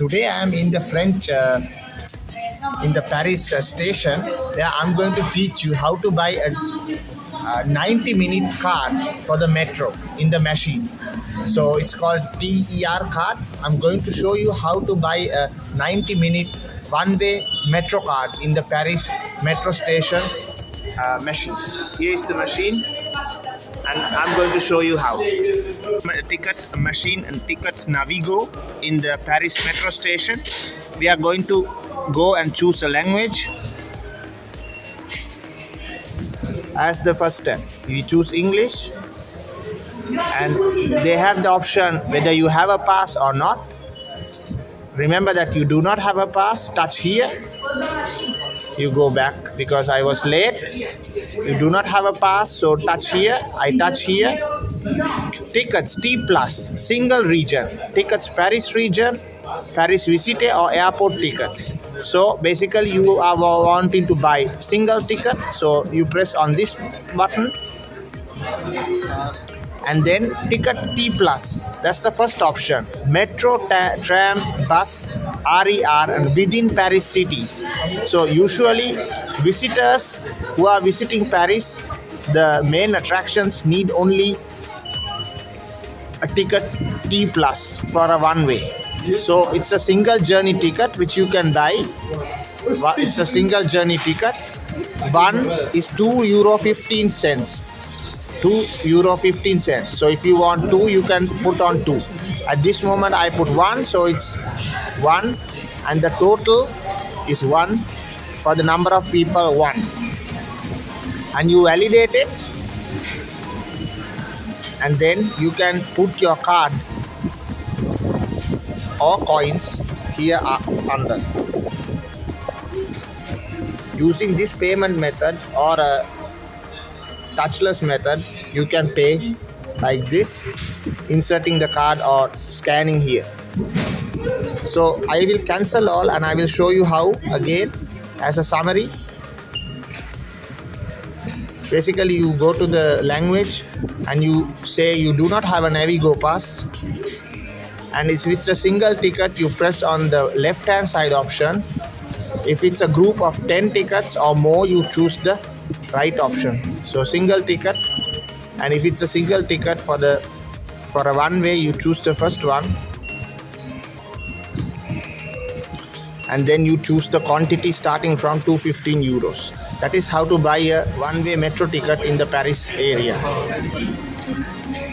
Today I am in the in the Paris station. Yeah, I'm going to teach you how to buy a 90-minute card for the metro in the machine. So it's called TER card. I'm going to show you how to buy a 90-minute one-way metro card in the Paris metro station machine. Here is the machine, and I'm going to show you how. Ticket machine and tickets Navigo in the Paris metro station. We are going to go and choose a language as the first step. You choose English, and they have the option whether you have a pass or not. Remember that you do not have a pass, touch here. You go back because I was late. You do not have a pass, so touch here. I touch here. Tickets T plus single region. Tickets Paris region, Paris Visite or airport tickets. So basically you are wanting to buy single ticket, so you press on this button, and then ticket T plus. That's the first option. Metro, tram, bus, RER, and within Paris cities. So usually visitors who are visiting Paris, the main attractions need only a ticket T plus for a one way. So it's a single journey ticket which you can buy. It's a single journey ticket. One is €2.15. €2.15. So if you want two, you can put on two. At this moment I put one, so it's one, and the total is one for the number of people, one. And you validate it, and then you can put your card or coins here under. Using this payment method or a touchless method, you can pay like this, inserting the card or scanning here. So I will cancel all and I will show you how again as a summary. Basically you go to the language and you say you do not have a Navigo pass, and if it's a single ticket you press on the left hand side option. If it's a group of 10 tickets or more, you choose the right option. So single ticket, and if it's a single ticket for a one way, you choose the first one, and then you choose the quantity starting from €215. That is how to buy a one way metro ticket in the Paris area.